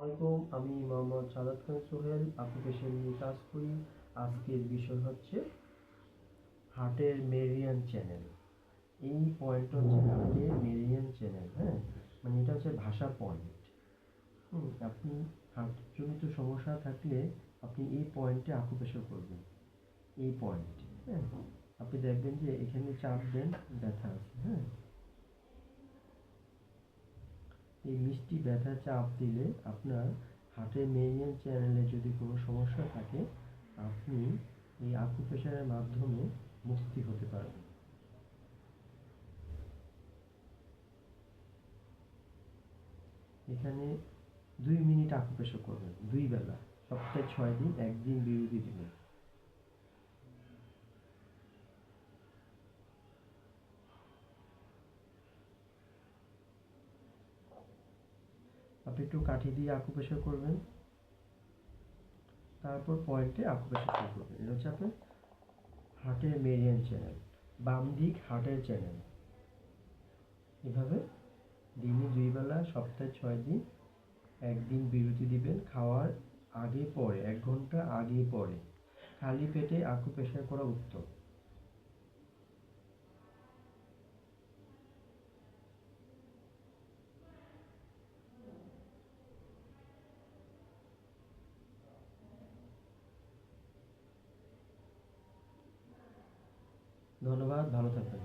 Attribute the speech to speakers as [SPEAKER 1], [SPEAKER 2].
[SPEAKER 1] আলাইকুম, আমি মোহাম্মদ সাদাত খান সোহেল, অকুপেশন নিয়ে কাজ করি। আজকের বিষয় হচ্ছে হার্টের মেরিডিয়ান চ্যানেল। এই পয়েন্টটা হচ্ছে হার্টের মেরিডিয়ান চ্যানেল। হ্যাঁ, মানে এটা হচ্ছে ভাষা পয়েন্ট। আপনি হার্টজনিত সমস্যা থাকলে আপনি এই পয়েন্টে অকুপেশন করবেন, এই পয়েন্টে। হ্যাঁ, আপনি দেখবেন যে এখানে চাপ দেন, ব্যথা আছে। হ্যাঁ, এই মিষ্টি ব্যথা চাপ দিলে আপনার হার্টের মেরিডিয়ান চ্যানেলে যদি কোনো সমস্যা থাকে, আপনি এই আকুপ্রেশারের মাধ্যমে মুক্তি হতে পারবেন। এখানে 2 মিনিট আকুপ্রেশার করবেন, 2 বেলা, সপ্তাহে 6 দিন, একদিন বিরতি দিবেন। আপনি একটু কাঠি দিয়ে আকুপ্রেশার করবেন, তারপর পয়েন্টে আকুপ্রেশার করবেন। এটা হচ্ছে আপনার হার্টের মেরিডিয়ান চ্যানেল, বাম দিক হার্টের চ্যানেল। এভাবে দিনে 2 বেলা, সপ্তাহে 6 দিন, একদিন বিরতি দিবেন। খাওয়ার আগে পরে, 1 ঘন্টা আগে পরে খালি পেটে আকুপ্রেশার করা উত্তম। ধন্যবাদ, ভালো থাকবেন।